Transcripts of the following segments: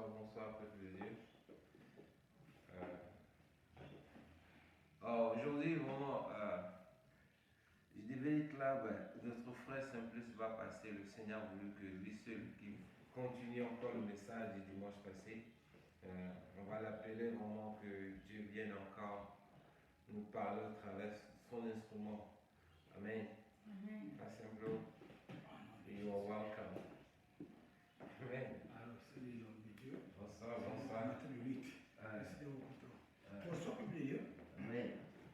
bonsoir, peuple de Dieu. Aujourd'hui, vraiment, je devais être là, notre frère Simplice va passer. Le Seigneur a voulu que lui seul qui continue encore le message du dimanche passé. On va l'appeler vraiment que Dieu vienne encore nous parler à travers son instrument. Amen. Simplement, you are welcome. Amen. Alors, salut l'homme de Dieu. Bonsoir, bonsoir. Matin le 8. Bonsoir, peuple de Dieu. Amen.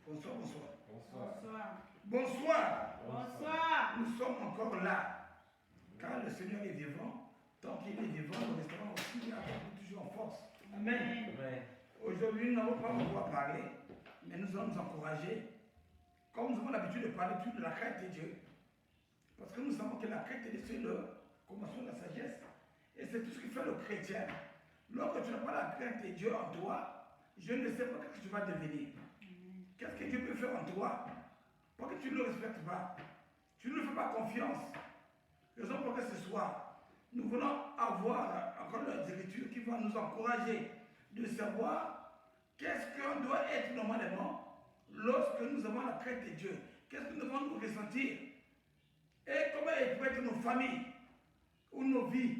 Bonsoir, bonsoir. Bonsoir. Bonsoir. Bonsoir. Nous sommes encore là. Car le Seigneur est vivant. Tant qu'il est vivant, nous resterons aussi toujours en force. Amen. Amen. Aujourd'hui, nous n'avons pas beaucoup à parler, mais nous allons nous encourager. Comme nous avons l'habitude de parler tout de la crainte de Dieu. Parce que nous savons que la crainte de Dieu, c'est le commencement de la sagesse. Et c'est tout ce qui fait le chrétien. Lorsque tu n'as pas la crainte de Dieu en toi, je ne sais pas ce que tu vas devenir. Qu'est-ce que Dieu peut faire en toi? Pour que tu ne le respectes pas. Tu ne lui fais pas confiance. Raison pour que ce soir, nous voulons avoir encore l'écriture qui va nous encourager de savoir qu'est-ce qu'on doit être normalement lorsque nous avons la crainte de Dieu. Qu'est-ce que nous devons nous ressentir? Et comment peut être nos familles ou nos vies.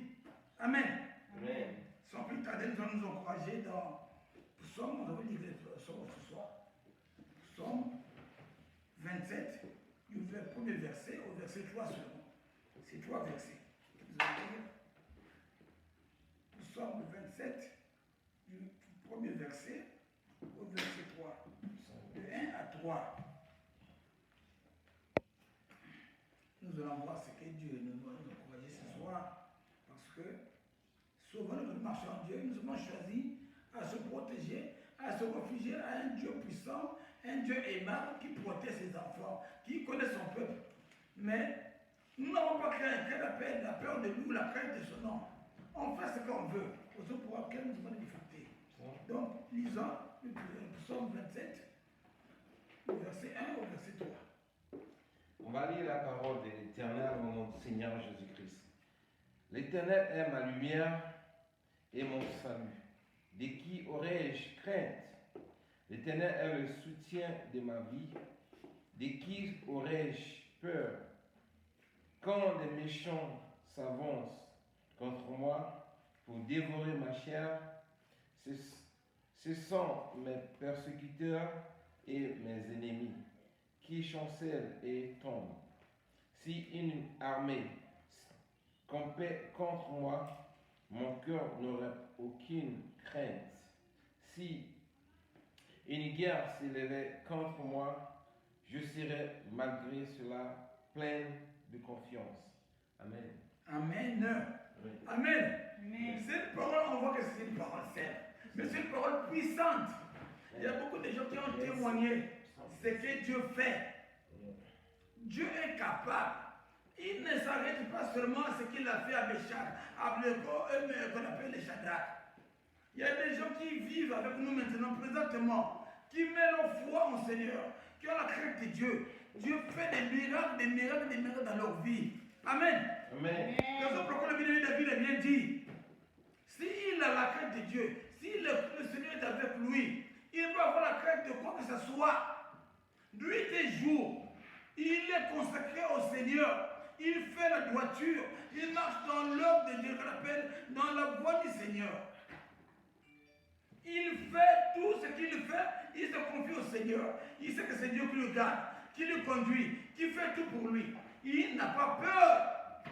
Amen. Amen. Sans plus tarder, nous allons nous encourager dans Psaume, on va lire le Psaume ce soir. Psaume 27, du premier verset au verset 3 seulement. C'est 3 versets. Vous allez lire. Psaume 27, du premier verset au verset 3. De 1 à 3. Nous allons voir ce que Dieu nous va nous encourager ce soir. Parce que souvent, nous marchons en Dieu, nous avons choisi à se protéger, à se réfugier à un Dieu puissant, un Dieu aimable qui protège ses enfants, qui connaît son peuple. Mais nous n'avons pas craint la peur de nous, la crainte de son nom. On fait ce qu'on veut, pour lequel nous avons des difficultés. Donc, lisons le psaume 27, du verset 1 au verset 3. On va lire la parole de l'Éternel au nom du Seigneur Jésus-Christ. L'Éternel est ma lumière et mon salut. De qui aurais-je crainte? L'Éternel est le soutien de ma vie. De qui aurais-je peur? Quand les méchants s'avancent contre moi pour dévorer ma chair, ce sont mes persécuteurs et mes ennemis qui chancellent et tombent. Si une armée campait contre moi, mon cœur n'aurait aucune crainte. Si une guerre s'élevait contre moi, je serais malgré cela plein de confiance. Amen. Amen. Amen. Amen. Amen. Cette parole, on voit que c'est une parole simple, mais c'est une parole puissante. Il y a beaucoup de gens qui ont témoigné ce que Dieu fait. Dieu est capable. Il ne s'arrête pas seulement à ce qu'il a fait à Béchak, à Bleko, qu'on appelle les Shadrach. Il y a des gens qui vivent avec nous maintenant, présentement, qui mettent leur foi en Seigneur, qui ont la crainte de Dieu. Dieu fait des miracles, des miracles, des miracles dans leur vie. Amen. Amen. C'est pourquoi le bien-aimé David a bien dit, s'il a la crainte de Dieu, si le Seigneur est avec lui, il va avoir la crainte de quoi que ce soit. Nuit et jour, il est consacré au Seigneur. Il fait la droiture. Il marche dans l'œuvre de Dieu qu'on appelle dans la voie du Seigneur. Il fait tout ce qu'il fait. Il se confie au Seigneur. Il sait que c'est Dieu qui le garde, qui le conduit, qui fait tout pour lui. Il n'a pas peur.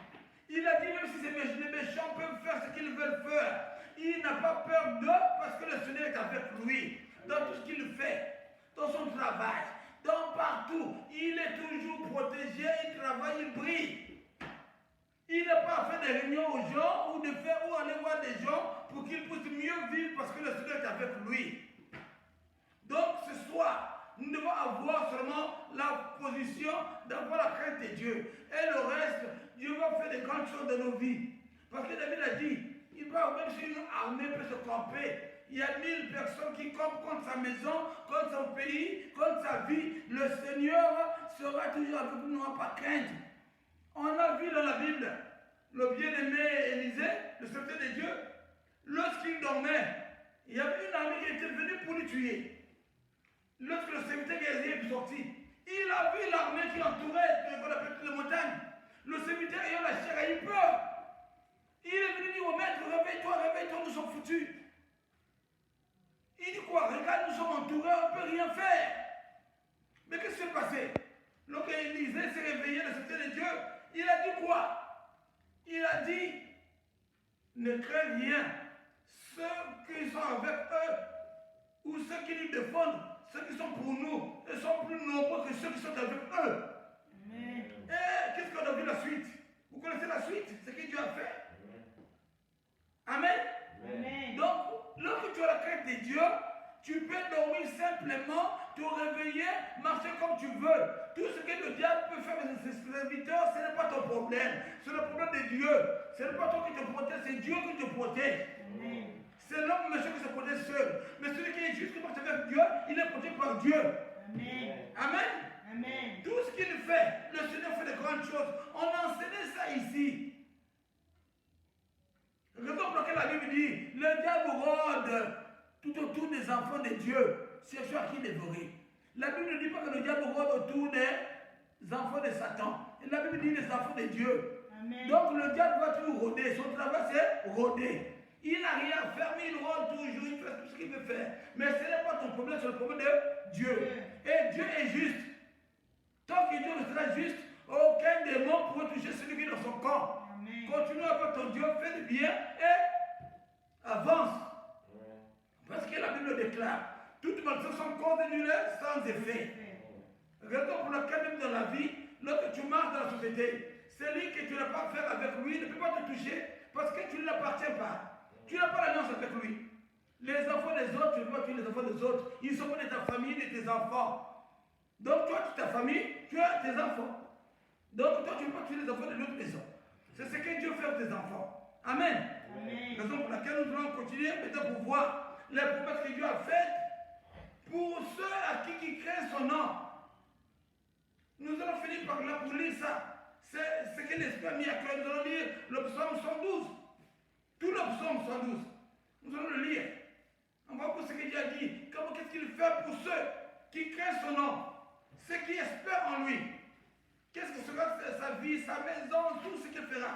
Il a dit même si les méchants peuvent faire ce qu'ils veulent faire, il n'a pas peur d'eux parce que le Seigneur est avec lui. Dans tout ce qu'il fait, dans son travail, dans partout, il est toujours protégé, il travaille, il brille. Il n'a pas fait des réunions aux gens ou aller voir des gens pour qu'ils puissent mieux vivre parce que le Seigneur est avec lui. Donc ce soir, nous devons avoir seulement la position d'avoir la crainte de Dieu. Et le reste, Dieu va faire des grandes choses dans nos vies. Parce que David a dit, il va même si une armée peut se camper, il y a 1000 personnes qui campent contre sa maison, contre son pays, contre sa vie. Le Seigneur sera toujours avec nous, n'aura pas crainte. On a vu dans la Bible le bien-aimé Élisée, le serviteur de Dieu, lorsqu'il Il y avait une armée qui était venue pour le tuer. Lorsque le serviteur Géasi est sorti, il a vu l'armée qui entourait les montagnes. Le serviteur ayant la chair a eu peur. Il est venu dire au maître, réveille-toi, nous sommes foutus. Il dit quoi? Regarde, nous sommes entourés, on ne peut rien faire. Mais qu'est-ce qui s'est passé? Lorsque Élisée s'est réveillé, le serviteur de Dieu, il a dit quoi? Il a dit, ne crains rien. Ceux qui sont avec eux, ou ceux qui nous défendent, ceux qui sont pour nous, ils sont plus nombreux que ceux qui sont avec eux. Amen. Et qu'est-ce qu'on a vu la suite? Vous connaissez la suite? Ce que Dieu a fait? Amen. Amen. Donc, lorsque tu as la crainte de Dieu, tu peux dormir simplement, te réveiller, marcher comme tu veux. Tout ce que le diable peut faire avec ses serviteurs, ce n'est pas ton problème. C'est le problème de Dieu. Ce n'est pas toi qui te protège, c'est Dieu qui te protège. Amen. C'est l'homme méchant qui se protège seul. Mais celui qui est juste, qui marche avec Dieu, il est protégé par Dieu. Amen. Amen. Amen. Tout ce qu'il fait, le Seigneur fait de grandes choses. On a enseigné ça ici. Raison pour laquelle la Bible dit, le diable rôde tout autour des enfants de Dieu, cherchant à qui dévorer. La Bible ne dit pas que le diable rôde autour des enfants de Satan. La Bible dit les enfants de Dieu. Amen. Donc le diable va toujours rôder. Son travail c'est rôder. Il n'a rien à faire, mais il rôde toujours, il fait tout ce qu'il veut faire. Mais ce n'est pas ton problème, c'est le problème de Dieu. Et Dieu est juste. Tant que Dieu restera juste, aucun démon pourra toucher celui qui est dans son corps. Amen. Continue avec ton Dieu, fais du bien et avance. Parce que la Bible déclare, toutes maladies sont convenues sans effet. Raison pour laquelle même dans la vie, lorsque tu marches dans la société, celui que tu n'as pas à faire avec lui ne peut pas te toucher parce que tu ne l'appartiens pas. Tu n'as pas l'alliance avec lui. Les enfants des autres, tu ne peux pas tuer les enfants des autres. Ils sont pas de ta famille, de tes enfants. Donc toi, tu as ta famille, tu as tes enfants. Donc toi, tu ne peux pas tuer les enfants de l'autre maison. C'est ce que Dieu fait avec tes enfants. Amen. Amen. Raison pour laquelle nous allons continuer peut-être pour voir les promesses que Dieu a faites pour ceux à qui craignent son nom. Nous allons finir par là pour lire ça. C'est ce que l'Esprit a mis à cœur. Nous allons lire le psaume 112. Tout le psaume 112. Nous allons le lire. On va voir ce que Dieu a dit. Qu'est-ce qu'il fait pour ceux qui craignent son nom, ceux qui espèrent en lui. Qu'est-ce que sera sa vie, sa maison, tout ce qu'il fera.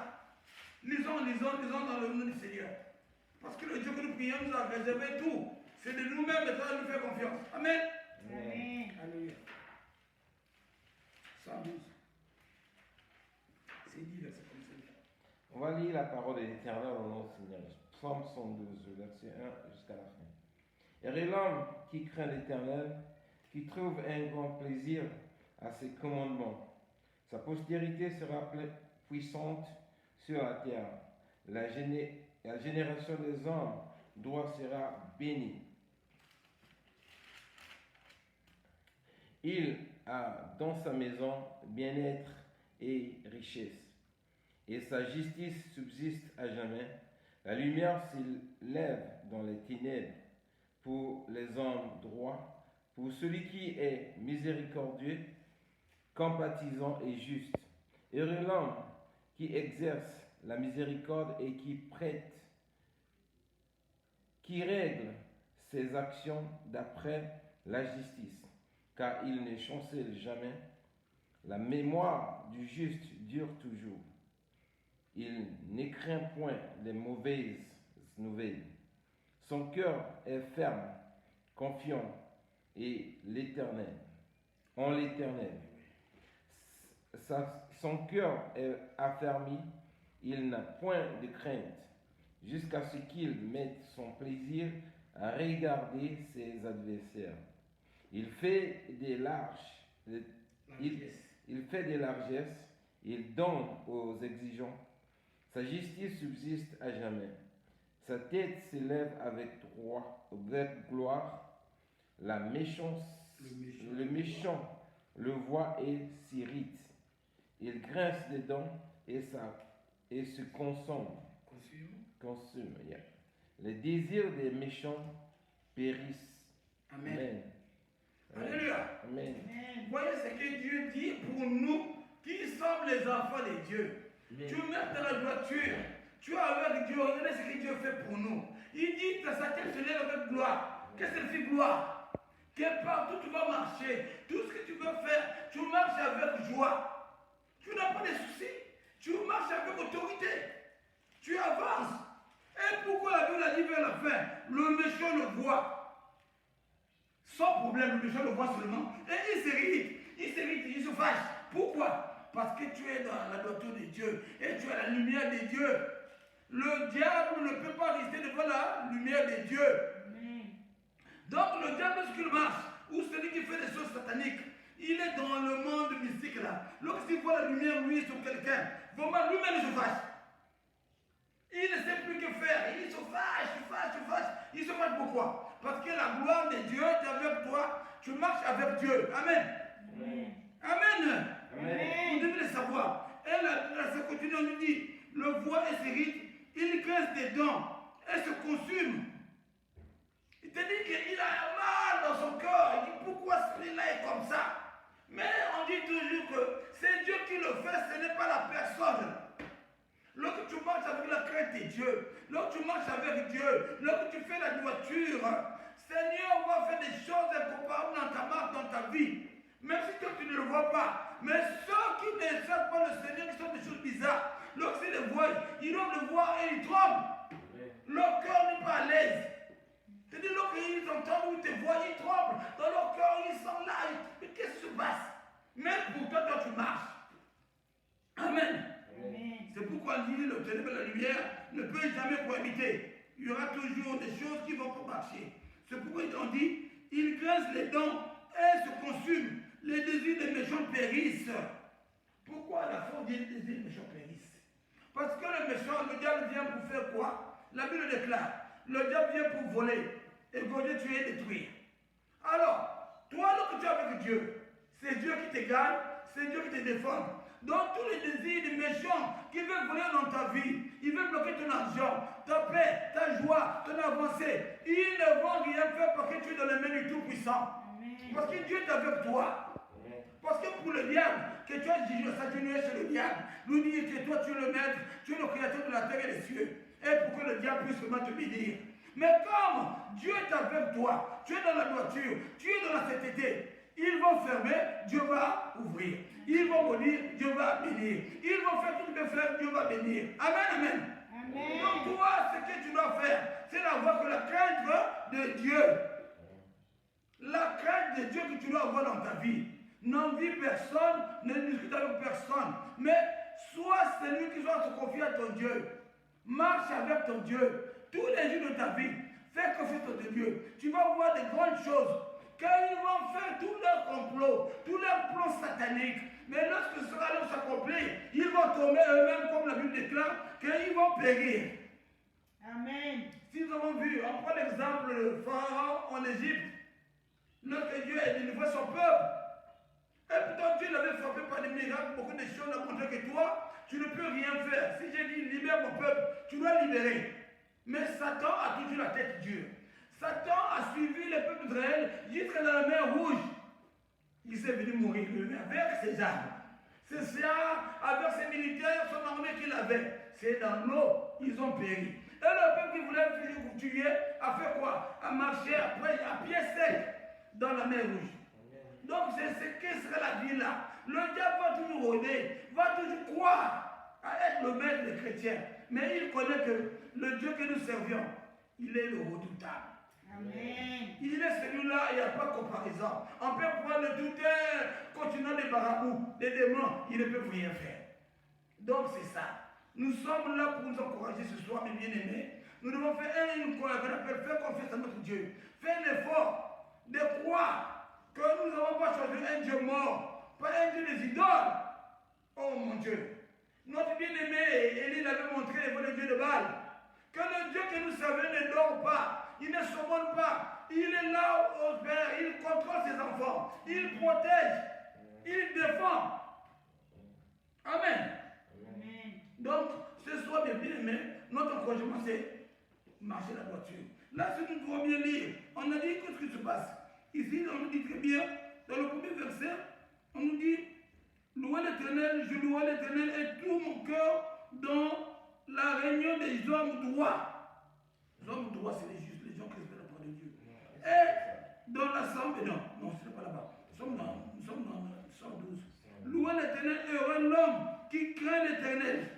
Lisons dans le nom du Seigneur. Parce que le Dieu que nous prions nous a réservé tout. C'est de nous-mêmes que nous faire confiance. Amen. Amen. Alléluia. 112. C'est dit verset comme ça. On va lire la parole de l'Éternel au nom du Seigneur. Psaume 112, verset 1 jusqu'à la fin. Et l'homme qui craint l'Éternel, qui trouve un grand plaisir à ses commandements. Sa postérité sera puissante sur la terre. La génération des hommes droits sera bénie. Il a dans sa maison bien-être et richesse, et sa justice subsiste à jamais. La lumière s'élève dans les ténèbres pour les hommes droits, pour celui qui est miséricordieux, compatissant et juste. Heureux l'homme qui exerce la miséricorde et qui prête, qui règle ses actions d'après la justice, car il ne chancelle jamais. La mémoire du juste dure toujours. Il ne craint point les mauvaises nouvelles. Son cœur est ferme, confiant et en l'Éternel. Son cœur est affermi, il n'a point de crainte, jusqu'à ce qu'il mette son plaisir à regarder ses adversaires. Il fait des largesses, il donne aux exigeants. Sa justice subsiste à jamais. Sa tête s'élève avec gloire. Le méchant le voit et s'irrite. Il grince des dents et se consume. Yeah. Les désirs des méchants périssent. Amen. Amen. Alléluia. Amen. Voyez ce que Dieu dit pour nous qui sommes les enfants de Dieu. Amen. Tu mets dans la droiture. Tu es avec Dieu. Regardez ce que Dieu fait pour nous. Il dit que sa sa tête se lève avec gloire. Qu'est-ce que c'est gloire? Que partout tu vas marcher, tout ce que tu veux faire, tu marches avec joie. Tu n'as pas de soucis. Tu marches avec autorité. Tu avances. Et pourquoi la Bible a dit vers la fin, le méchant le voit. Sans problème, le méchant le voit seulement. Et il s'irrite. Il s'irrite, il se fâche. Pourquoi? Parce que tu es dans la doctrine de Dieu. Et tu as la lumière de Dieu. Le diable ne peut pas rester devant la lumière de Dieu. Donc le diable, lorsqu'il marche, ou celui qui fait des choses sataniques, il est dans le monde mystique là. Lorsqu'il voit la lumière lui sur quelqu'un, vraiment lui-même il se fâche. Il ne sait plus que faire. Il se fâche. Il se fâche pourquoi? Parce que la gloire de Dieu est avec toi. Tu marches avec Dieu. Amen. Amen. Vous devez le savoir. Et là, ça continue, on nous dit, le voit et s'irrite, il grince des dents et se consume. Il te dit qu'il a mal dans son corps. Il dit pourquoi celui-là est comme ça? Mais on dit toujours que c'est Dieu qui le fait, ce n'est pas la personne. Lorsque tu marches avec la crainte de Dieu, lorsque tu marches avec Dieu, lorsque tu fais la droiture, Seigneur va faire des choses incomparables dans ta marche, dans ta vie. Même si toi tu ne le vois pas. Mais ceux qui ne savent pas le Seigneur, qui sont des choses bizarres, lorsqu'ils le voient, ils doivent le voir et ils tremblent. Leur cœur n'est pas à l'aise. C'est-à-dire, lorsqu'ils entendent ou ils te voient, ils tremblent. Dans leur cœur, ils sont là. Mais qu'est-ce qui se passe? Même pour toi, tu marches. Amen. C'est pourquoi on dit le ténèbre et la lumière ne peut jamais cohabiter. Il y aura toujours des choses qui ne vont pas marcher. C'est pourquoi on dit, il grince les dents et se consume. Les désirs des méchants périssent. Pourquoi la foi dit les désirs des méchants périssent? Parce que le méchant, le diable vient pour faire quoi? La Bible déclare, le diable vient pour voler, égorger, tuer et détruire. Alors, toi, lorsque tu es avec Dieu, c'est Dieu qui te garde, c'est Dieu qui te défend. Donc tous les désirs des méchants qui veulent voler dans ta vie, ils veulent bloquer ton argent, ta paix, ta joie, ton avancée, ils ne vont rien faire parce que tu es dans les mains du Tout-Puissant. Parce que Dieu est avec toi. Parce que pour le diable, que tu as s'atténué chez le diable, nous dit que toi tu es le maître, tu es le créateur de la terre et des cieux. Et pour que le diable puisse vraiment te bénir. Mais comme Dieu est avec toi, tu es dans la droiture, tu es dans la sainteté, ils vont fermer, Dieu va ouvrir. Ils vont maudire, Dieu va bénir. Ils vont faire tout ce que faire, Dieu va bénir. Amen. Donc toi, ce que tu dois faire, c'est d'avoir que la crainte de Dieu. La crainte de Dieu que tu dois avoir dans ta vie. N'envie personne, ne discute avec personne. Mais sois celui qui doit se confier à ton Dieu. Marche avec ton Dieu. Tous les jours de ta vie, fais confiance à ton Dieu. Tu vas voir de grandes choses. Quand ils vont faire tous leurs complots, tous leurs plans sataniques, mais lorsque ce sera leur s'accomplir, ils vont tomber eux-mêmes, comme la Bible déclare, qu'ils vont périr. Amen. Si nous avons vu, on prend l'exemple de Pharaon en Égypte, lorsque Dieu a délivré son peuple, et pourtant Dieu l'avait frappé par des miracles, beaucoup de choses à montrer que toi, tu ne peux rien faire. Si j'ai dit libère mon peuple, tu dois libérer. Mais Satan a toujours la tête dure. Satan a suivi le peuple d'Israël jusqu'à la mer Rouge. Il s'est venu mourir lui-même avec ses armes. C'est ça, avec ses militaires, son armée qu'il avait. C'est dans l'eau, ils ont péri. Et le peuple qui voulait vous tuer a fait quoi? A marché après, à pied sec dans la mer Rouge. Donc c'est ce que sera la vie là. Le diable va toujours rôder, va toujours croire à être le maître des chrétiens. Mais il connaît que le Dieu que nous servions, il est le redoutable. Amen. Il est celui-là, il n'y a pas de comparaison. On peut prendre tout un continent des marabouts, des démons, ils ne peuvent rien faire. Donc c'est ça. Nous sommes là pour nous encourager ce soir, mes bien-aimés. Nous devons faire faire confiance à notre Dieu. Faire l'effort de croire que nous n'avons pas choisi un Dieu mort, pas un Dieu des idoles. Oh mon Dieu. Notre bien-aimé, Élie l'avait montré devant le Dieu de Baal, que le Dieu que nous savons ne dort pas, il ne sommeille pas, il est là au Père, il contrôle ses enfants, il protège, il défend. Amen. Amen. Donc, ce soir, mes bien-aimés, notre encouragement, c'est marcher la voiture. Là, si nous pouvons bien lire, on a dit qu'est-ce qui se passe. Ici, on nous dit très bien, dans le premier verset, on nous dit, louez l'Éternel, je loue l'Éternel et tout mon cœur dans la réunion des hommes droits. Les hommes droits, c'est les justes, les de Dieu. Et dans l'assemblée, non, ce n'est pas là-bas. Nous sommes dans 112. Louez l'Éternel, heureux l'homme qui craint l'Éternel,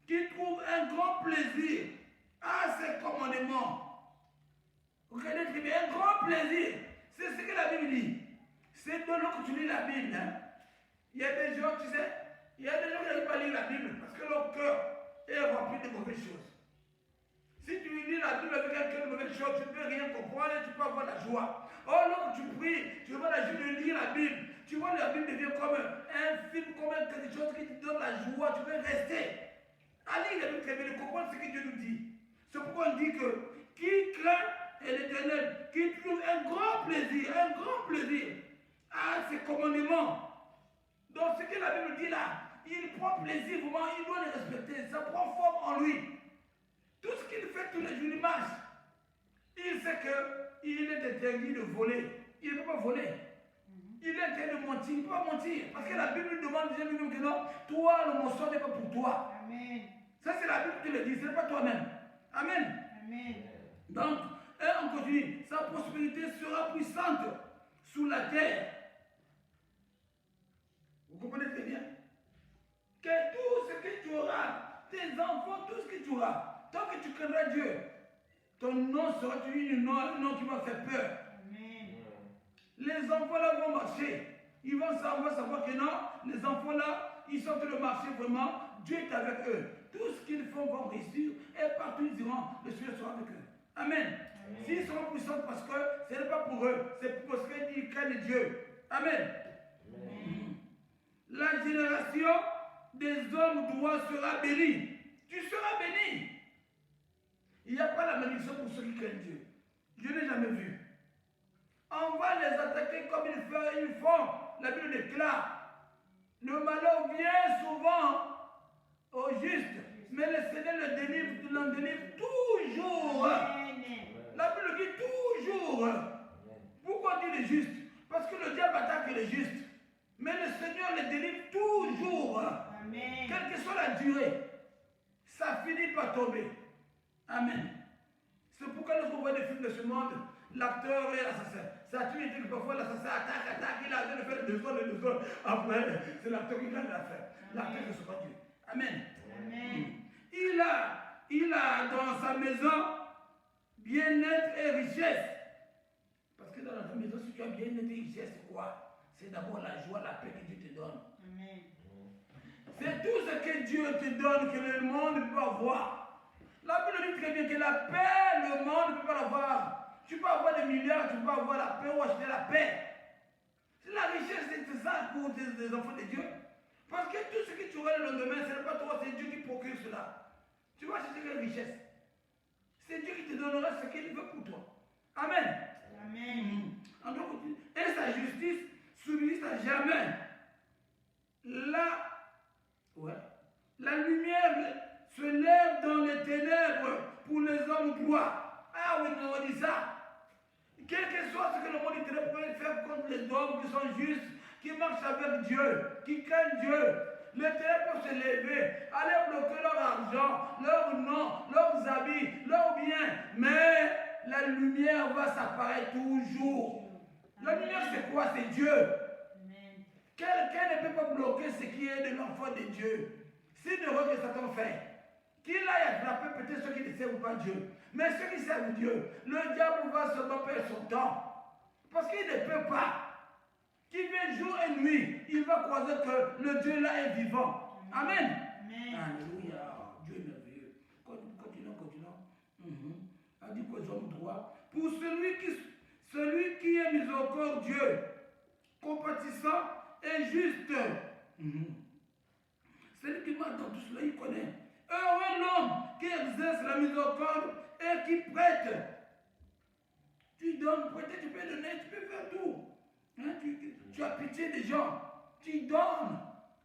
qui trouve un grand plaisir à ses commandements. Vous connaissez très bien, un grand plaisir. C'est ce que la Bible dit. C'est dans que tu lis la Bible. Hein. Il y a des gens, tu sais, il y a des gens qui n'arrivent pas à lire la Bible parce que leur cœur est rempli de mauvaises choses. Si tu lis la Bible avec un cœur de mauvaises choses, tu ne peux rien comprendre et tu peux avoir la joie. Or, lorsque tu pries, tu vois la joie de lire la Bible. Tu vois, la Bible devient comme un film, comme quelque chose qui te donne la joie. Tu veux rester. À lire la Bible très bien, comprendre ce que Dieu nous dit. C'est pourquoi on dit que qui craint l'Éternel, qui trouve un grand plaisir à ses commandements. Donc, ce que la Bible dit là, il prend plaisir, vraiment, il doit les respecter. Ça prend forme en lui. Tout ce qu'il fait tous les jours, il marche. Il sait qu'il est interdit de voler. Il ne peut pas voler. Il est interdit de mentir. Il ne peut pas mentir. Parce que la Bible lui demande déjà lui-même que non, toi, le mensonge n'est pas pour toi. Amen. Ça, c'est la Bible qui le dit, ce n'est pas toi-même. Amen. Amen. Donc, et on continue. Sa prospérité sera puissante sous la terre. Vous comprenez très bien? Que tout ce que tu auras, tes enfants, tout ce que tu auras, tant que tu craindras Dieu, ton nom sera un nom qui va faire peur. Amen. Les enfants là vont marcher. Ils vont savoir que non, les enfants là, ils sont en train de marcher vraiment. Dieu est avec eux. Tout ce qu'ils font vont réussir. Et partout ils iront, le Seigneur sera avec eux. Amen. S'ils seront puissants parce que ce n'est pas pour eux, c'est parce qu'ils craignent Dieu. Amen. Amen. La génération des hommes droits sera bénie. Tu seras béni. Il n'y a pas la malédiction pour ceux qui craignent Dieu. Je n'ai jamais vu. On va les attaquer comme ils font. La Bible déclare. Le malheur vient souvent au juste, mais le Seigneur l'en délivre toujours. La Bible dit toujours. Pourquoi on dit le juste? Parce que le diable attaque les justes. Mais le Seigneur les délivre toujours. Amen. Quelle que soit la durée, ça finit par tomber. Amen. C'est pourquoi lorsqu'on voit des films de ce monde, l'acteur et l'assassin. Ça a toujours été que parfois l'assassin attaque, il a besoin de faire le sol. Après, c'est l'acteur qui gagne l'affaire. L'acteur ne sera pas Dieu. Amen. Amen. Il a dans sa maison bien-être et richesse. Parce que dans ta maison, si tu as bien-être et richesse, c'est quoi? C'est d'abord la joie, la paix que Dieu te donne. Amen. C'est tout ce que Dieu te donne que le monde ne peut pas avoir. La Bible dit très bien que la paix, le monde ne peut pas l'avoir. Tu peux avoir des milliards, tu peux avoir la paix ou acheter la paix. C'est la richesse, c'est ça pour des enfants de Dieu. Parce que tout ce que tu auras le lendemain, ce n'est pas toi, c'est Dieu qui procure cela. Tu vas chercher quelle richesse. C'est Dieu qui te donnera ce qu'il veut pour toi. Amen. Amen. Et sa justice subsiste à jamais. La lumière se lève dans les ténèbres pour les hommes droits. Ah oui, on dit ça. Quel que soit ce que le monde est pour faire contre les hommes qui sont justes, qui marchent avec Dieu, qui craignent Dieu. Les ténèbres peuvent se lever, aller bloquer leur argent, leur nom, leurs habits, leurs biens. Mais la lumière va s'apparaître toujours. La lumière, c'est quoi? C'est Dieu. Quelqu'un ne peut pas bloquer ce qui est de l'enfant de Dieu. C'est une erreur que Satan fait. Qu'il aille attraper peut-être ceux qui ne servent pas Dieu. Mais ceux qui servent Dieu, le diable va seulement perdre son temps. Parce qu'il ne peut pas. Qu'il vienne jour et nuit, il va croiser que le Dieu là est vivant. Amen. Amen. Alléluia. Dieu est merveilleux. Continuons. A dit qu'aux hommes droits. Pour celui qui est miséricordieux, compatissant et juste. Celui qui marche dans tout cela, il connaît. Heureux l'homme qui exerce la miséricorde et qui prête. Tu donnes, prêter, tu peux donner, tu peux faire tout. Hein, tu as pitié des gens. Tu donnes.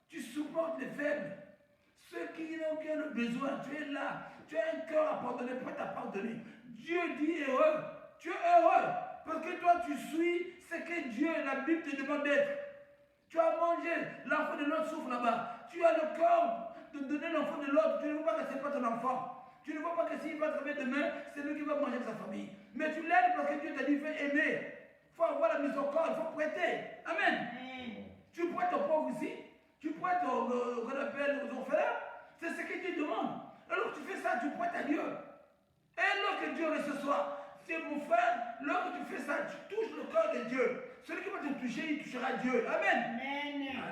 Tu supportes les faibles. Ceux qui n'ont besoin, tu es là. Tu as un cœur à pardonner, prêt à pardonner. Dieu dit heureux. Tu es heureux. Parce que toi, tu suis ce que Dieu, la Bible te demande d'être. Tu as mangé, l'enfant de l'autre souffre là-bas. Tu as le cœur de donner l'enfant de l'autre. Tu ne veux pas que ce n'est pas ton enfant. Tu ne vois pas que s'il va travailler demain, c'est lui qui va manger avec sa famille. Mais tu l'aides parce que Dieu t'a dit, il faut aimer. Il faut avoir la miséricorde, il faut prêter. Amen. Tu prêtes aux pauvres ici. Tu prêtes qu'on appelle aux orphelins. C'est ce que Dieu demande. Alors tu fais ça, tu prêtes à Dieu. Et lorsque Dieu reçoit, c'est mon frère, lorsque tu fais ça, tu touches le cœur de Dieu. Celui qui va te toucher, il touchera Dieu. Amen.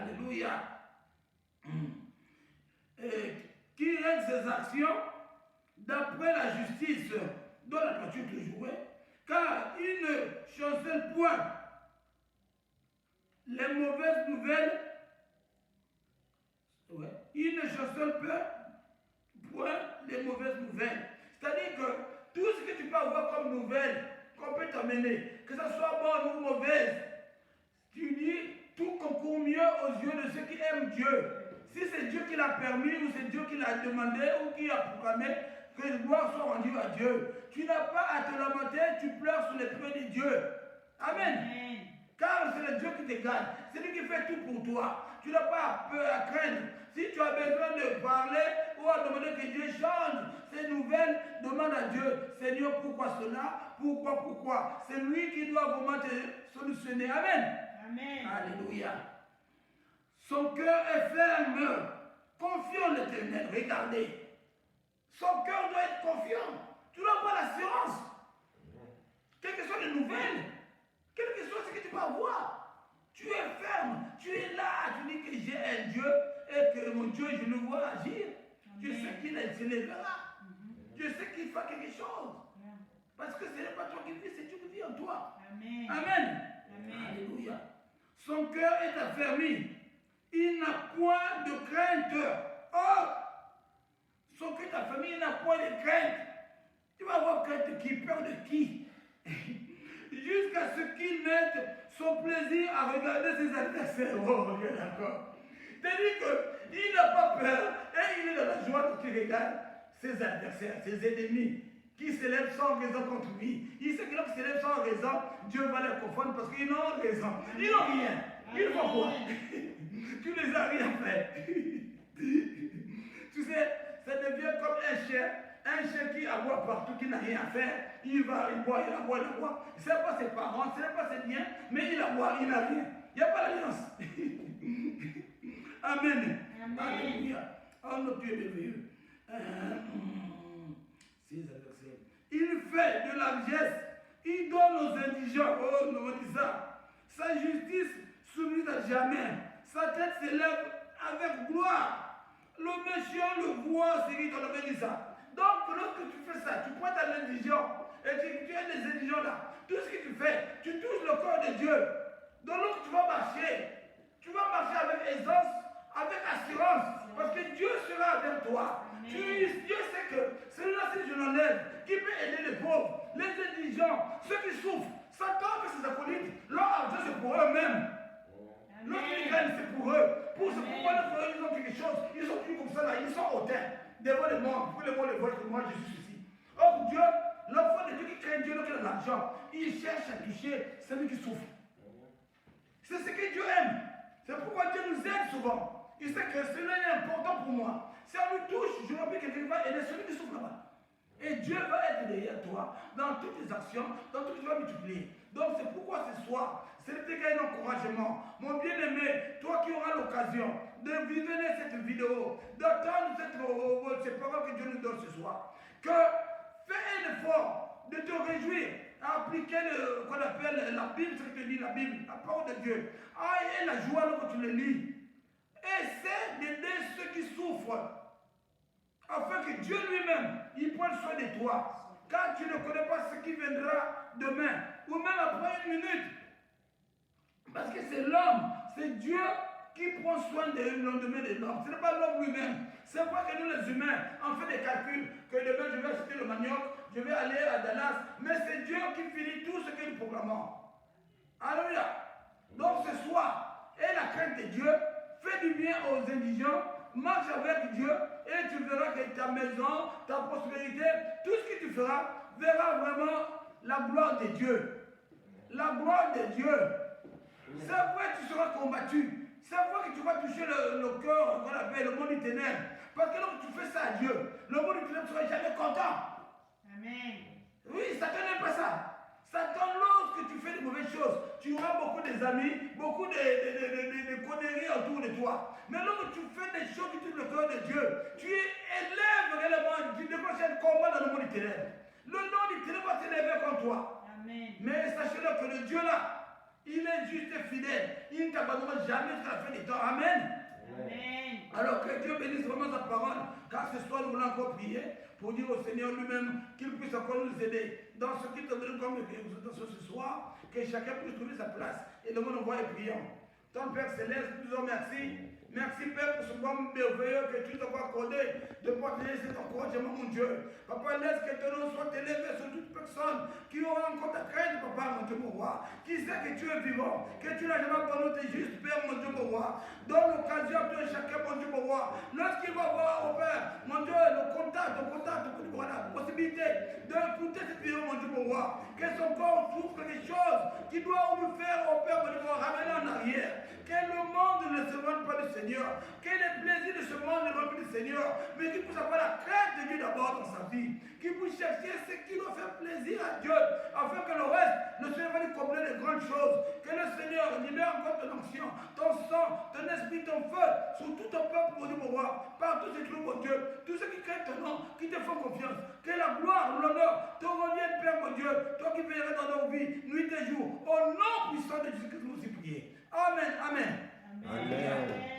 Alléluia. Qui règle ses actions d'après la justice dont la nature peut jouer, car il ne chancelle point les mauvaises nouvelles. Ouais. Il ne chancelle point les mauvaises nouvelles. C'est-à-dire que tout ce que tu peux avoir comme nouvelle, qu'on peut t'amener, que ce soit bonne ou mauvaise, tu dis tout concourt mieux aux yeux de ceux qui aiment Dieu. Si c'est Dieu qui l'a permis ou c'est Dieu qui l'a demandé ou qui a proclamé que le gloire soit rendue à Dieu, tu n'as pas à te lamenter, tu pleures sur les pieds de Dieu. Amen. Car c'est le Dieu qui te garde, c'est lui qui fait tout pour toi. Tu n'as pas peur à craindre. Si tu as besoin de parler ou à demander que Dieu change ces nouvelles, demande à Dieu, Seigneur, pourquoi cela? Pourquoi? C'est lui qui doit vraiment te solutionner. Amen. Alléluia. Son cœur est ferme, confiant en l'Éternel. Regardez. Son cœur doit être confiant. Tu dois avoir l'assurance. Quelles que soient les nouvelles, quel que soit ce que tu vas voir, tu es ferme, tu es là, tu dis que j'ai un Dieu et que mon Dieu, je le vois agir. Je sais qu'il s'élèvera. Je sais qu'il fera quelque chose. Parce que ce n'est pas toi qui vis, c'est Dieu qui vit en toi. Amen. Alléluia. Son cœur est affermi. Il n'a point de crainte. Or, son cœur est affermi, il n'a point de crainte. Tu vas avoir crainte de qui? Peur de qui? Jusqu'à ce qu'il mette son plaisir à regarder ses adversaires. Oh, ok, d'accord. C'est-à-dire qu'il n'a pas peur et il est dans la joie quand il regarde ses adversaires, ses ennemis qui s'élèvent sans raison contre lui. Il sait que lorsqu'ils s'élèvent sans raison, Dieu va les confondre parce qu'ils n'ont raison. Ils n'ont rien. Ils font quoi? Tu les as rien fait. Tu sais, ça devient comme un chien. Un chien qui aboie partout, qui n'a rien à faire, il va, il boit, il aboie. Ce n'est pas ses parents, ce n'est pas ses biens, mais il aboie, il n'a rien. Il n'y a pas d'alliance. Amen. Alléluia. Oh, notre Dieu est merveilleux. Il fait de la largesse, il donne aux indigents. Oh, nous dit ça. Sa justice soumise à jamais. Sa tête s'élève avec gloire. Le méchant le voit, c'est lui qui a dit ça. Donc, lorsque tu fais ça, tu prends à l'indigent, et tu es des indigents là, tout ce que tu fais, tu touches le corps de Dieu. Donc, lorsque tu vas marcher avec aisance, avec assurance, parce que Dieu sera avec toi. Dieu sait que celui-là, si je l'enlève, qui peut aider les pauvres, les indigents, ceux qui souffrent, Satan et ses acolytes, leur argent c'est pour eux-mêmes. Lorsqu'ils gagnent, c'est pour eux. Pour ce pourquoi ils ont quelque chose, ils sont plus comme ça là, ils sont hautains. Devant le monde, pour le monde le voit que moi je suis ici. Or Dieu, l'enfant de Dieu qui craint Dieu, qui a de l'argent, il cherche à toucher celui qui souffre. C'est ce que Dieu aime. C'est pourquoi Dieu nous aide souvent. Il sait que cela est important pour moi. Si on lui touche, je vois que quelqu'un va aider celui qui souffre là-bas. Et Dieu va être derrière toi dans toutes tes actions, dans tout ce que tu vas multiplier. Donc c'est pourquoi ce soir, c'est un encouragement. Mon bien-aimé, toi qui auras l'occasion de visionner cette vidéo, d'entendre ces paroles que Dieu nous donne ce soir, que fais un effort de te réjouir, à appliquer ce qu'on appelle la Bible, ce que te dit la Bible, la parole de Dieu. Et la joie lorsque tu le lis. Essaie d'aider ceux qui souffrent, afin que Dieu lui-même, il prenne soin de toi. Car tu ne connais pas ce qui viendra demain, ou même après une minute. Parce que c'est l'homme, c'est Dieu qui prend soin du lendemain de l'homme. Ce n'est pas l'homme lui-même. C'est vrai que nous les humains, on fait des calculs, que demain je vais acheter le manioc, je vais aller à Dallas, mais c'est Dieu qui finit tout ce que nous proclamons. Alléluia. Donc ce soir, aie la crainte de Dieu, fais du bien aux indigents, marche avec Dieu, et tu verras que ta maison, ta prospérité, tout ce que tu feras, verra vraiment la gloire de Dieu. La gloire de Dieu. C'est vrai que tu seras combattu. C'est vrai que tu vas toucher le cœur qu'on appelle le monde du ténèbres. Parce que lorsque tu fais ça à Dieu, le monde du ténèbres ne sera jamais content. Amen. Oui, Satan n'aime pas ça. Satan, tu auras beaucoup d'amis, beaucoup de conneries autour de toi. Mais lorsque tu fais des choses qui touchent le cœur de Dieu, tu élèves réellement, tu déclenches un combat dans le monde du ténèbre. Le nom du ténèbre va s'élever contre toi. Amen. Mais sachez-le que le Dieu là, il est juste et fidèle. Il ne t'abandonnera jamais jusqu'à la fin du temps. Amen. Amen. Alors que Dieu bénisse vraiment sa parole, car ce soir nous voulons encore prier pour dire au Seigneur lui-même qu'il puisse encore nous aider dans ce qu'il te donne comme exhortation ce soir, que chacun puisse trouver sa place. Et nous nous voyons et prions. Ton Père Céleste, nous disons merci. Merci Père pour ce moment merveilleux que tu nous as accordé de partager cet encouragement, mon Dieu. Papa, laisse que ton nom soit élevé sur toute personne qui aura encore ta crainte, Papa, mon Dieu, mon roi. Qui sait que tu es vivant, que tu n'as jamais abandonné tes justes, Père, mon Dieu, mon roi. Donne l'occasion à toi et chacun, mon Dieu, mon roi. Lorsqu'il va voir, au Père, mon Dieu, le contact, la possibilité d'écouter cette vidéo, mon Dieu, mon roi. Que son corps souffre des choses qui doivent nous faire, au Père, mon Dieu, mon roi, ramener en arrière. Que le monde ne se vende pas du Seigneur. Que les plaisirs de ce monde ne vendent pas du Seigneur. Mais qu'il puisse avoir la crainte de Dieu d'abord dans sa vie. Qu'il puisse chercher ce qui doit faire plaisir à Dieu. Afin que le reste ne soit pas combler de grandes choses. Que le Seigneur libère encore ton onction, ton sang, ton esprit, ton feu sur tout ton peuple, mon Dieu, mon roi. Partout ces trucs, mon Dieu. Tous ceux qui craignent ton nom, qui te font confiance. Que la gloire, l'honneur te reviennent, Père, mon Dieu. Toi qui veilleras dans nos vies, nuit et jour. Au nom puissant de Jésus-Christ, nous aussi prier. Amen. Amen. Amen. Amen.